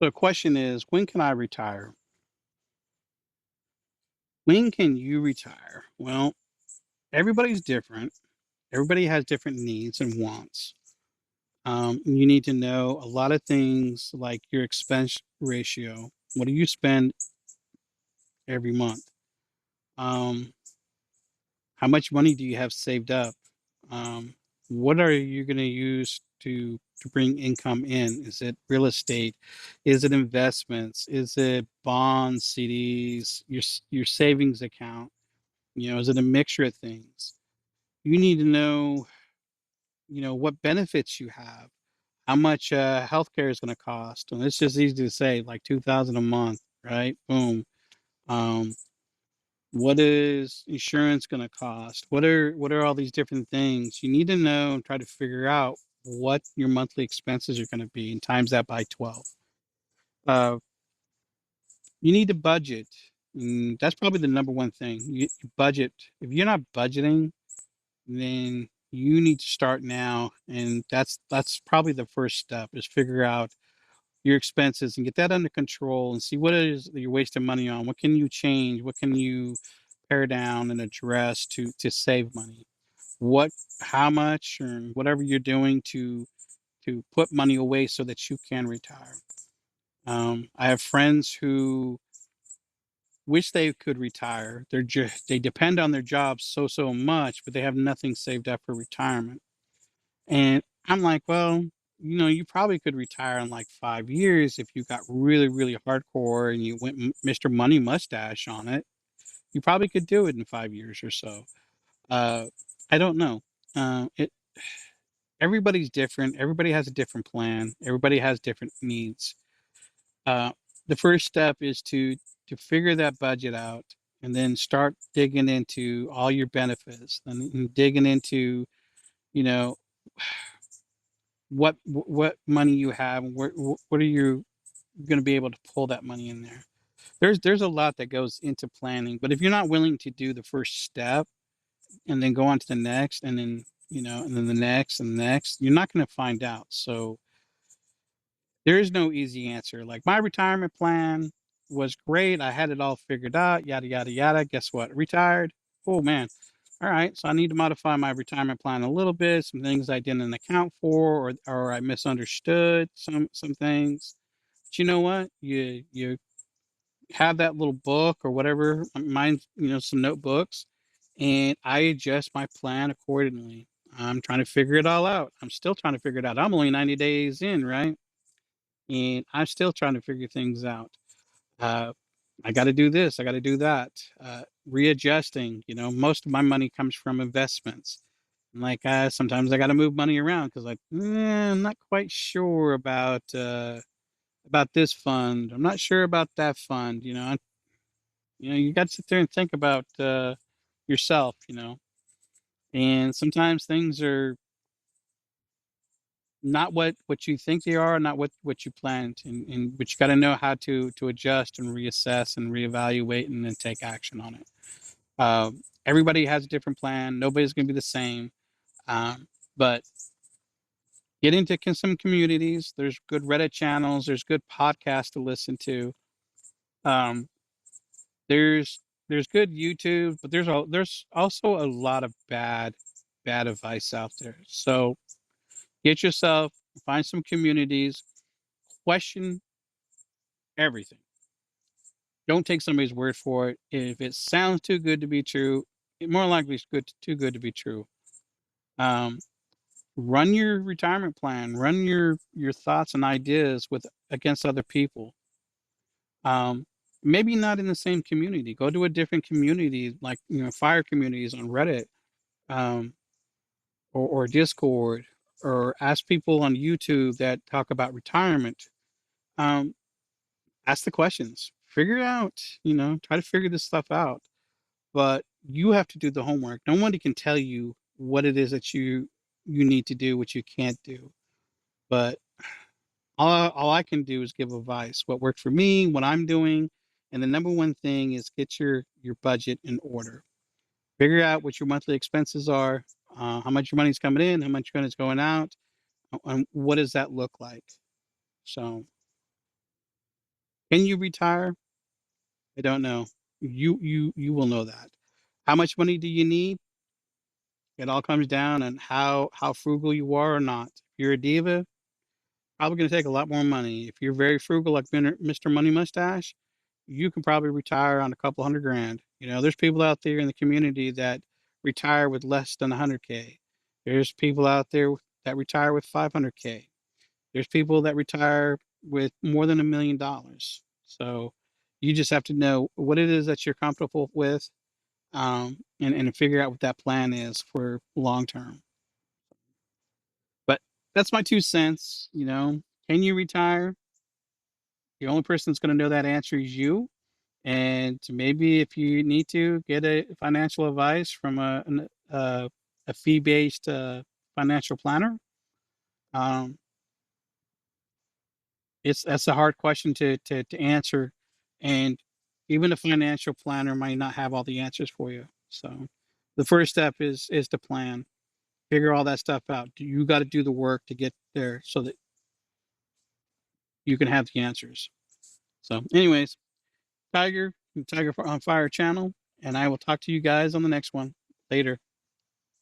The question is, when can I retire? When can you retire? Well, everybody's different. Everybody has different needs and wants. You need to know a lot of things like your expense ratio. What do you spend every month? Um, how much money do you have saved up? Um, what are you going to use to bring income in? Is it real estate? Is it investments? Is it bonds, CDs, your savings account? Is it a mixture of things? You need to know, what benefits you have, how much healthcare is going to cost. And it's just easy to say, like 2,000 a month, right? Boom. Um, what is insurance going to cost? What are all these different things? You need to know and try to figure out what your monthly expenses are going to be and times that by 12. Uh, you need to budget. That's probably the number one thing. You budget. If you're not budgeting, then you need to start now, and that's probably the first step is figure out your expenses and get that under control and see what it is that you're wasting money on. What can you change? What can you pare down and address to save money? What how much or whatever you're doing to put money away so that you can retire. I have friends who wish they could retire. They depend on their jobs so much, but they have nothing saved up for retirement. And I'm like, well, you probably could retire in like 5 years if you got really, really hardcore and you went Mr. Money Mustache on it. You probably could do it in 5 years or so. Uh, I don't know. It Everybody's different. Everybody has a different plan. Everybody has different needs. Uh, the first step is to figure that budget out and then start digging into all your benefits and digging into you know what money you have and what are you going to be able to pull that money in there. There's a lot that goes into planning, but if you're not willing to do the first step and then go on to the next and then and then the next and the next, you're not going to find out. So there is no easy answer. Like my retirement plan was great, I had it all figured out, yada yada yada. Guess what? Retired. Oh man. All right, so I need to modify my retirement plan a little bit. Some things I didn't account for, or I misunderstood some things. But you know what? You have that little book or whatever. Mine, some notebooks, and I adjust my plan accordingly. I'm trying to figure it all out. I'm still trying to figure it out. I'm only 90 days in, right? And I'm still trying to figure things out. Uh, I got to do this. I got to do that. Readjusting. Most of my money comes from investments. Like sometimes I got to move money around because I'm not quite sure about this fund. I'm not sure about that fund. You got to sit there and think about yourself. And sometimes things are not what you think they are, not what you planned, and but you got to know how to adjust and reassess and reevaluate and then take action on it. Everybody has a different plan. Nobody's going to be the same. But get into some communities. There's good Reddit channels. There's good podcasts to listen to. Um, there's good YouTube, but there's also a lot of bad advice out there. So get yourself, find some communities, question everything. Don't take somebody's word for it. If it sounds too good to be true, it more likely it's too good to be true. Um, Run your retirement plan. Run your thoughts and ideas with against other people. Um, Maybe not in the same community. Go to a different community, like fire communities on Reddit, um, or Discord, or ask people on YouTube that talk about retirement. Um, Ask the questions. Figure it out. Try to figure this stuff out. But you have to do the homework. Nobody can tell you what it is that you need to do, what you can't do. But all I can do is give advice. What worked for me, what I'm doing, and the number one thing is get your budget in order. Figure out what your monthly expenses are, how much your money's coming in, how much your money's going out, and what does that look like. So Can you retire? I don't know. You will know that. How much money do you need? It all comes down on how frugal you are or not. If you're a diva, probably gonna take a lot more money. If you're very frugal like Mr. Money Mustache, you can probably retire on a couple 100 grand. You know, there's people out there in the community that retire with less than 100K. There's people out there that retire with 500K. There's people that retire with more than $1 million. So you just have to know what it is that you're comfortable with, and figure out what that plan is for long term. But that's my 2 cents. You know, can you retire? The only person that's going to know that answer is you. And maybe if you need to get a financial advice from a fee based financial planner, um, it's that's a hard question to answer, and even a financial planner might not have all the answers for you. So the first step is to plan, figure all that stuff out. You got to do the work to get there so that you can have the answers. So, anyways, Tiger, from Tiger on Fire channel, and I will talk to you guys on the next one. Later.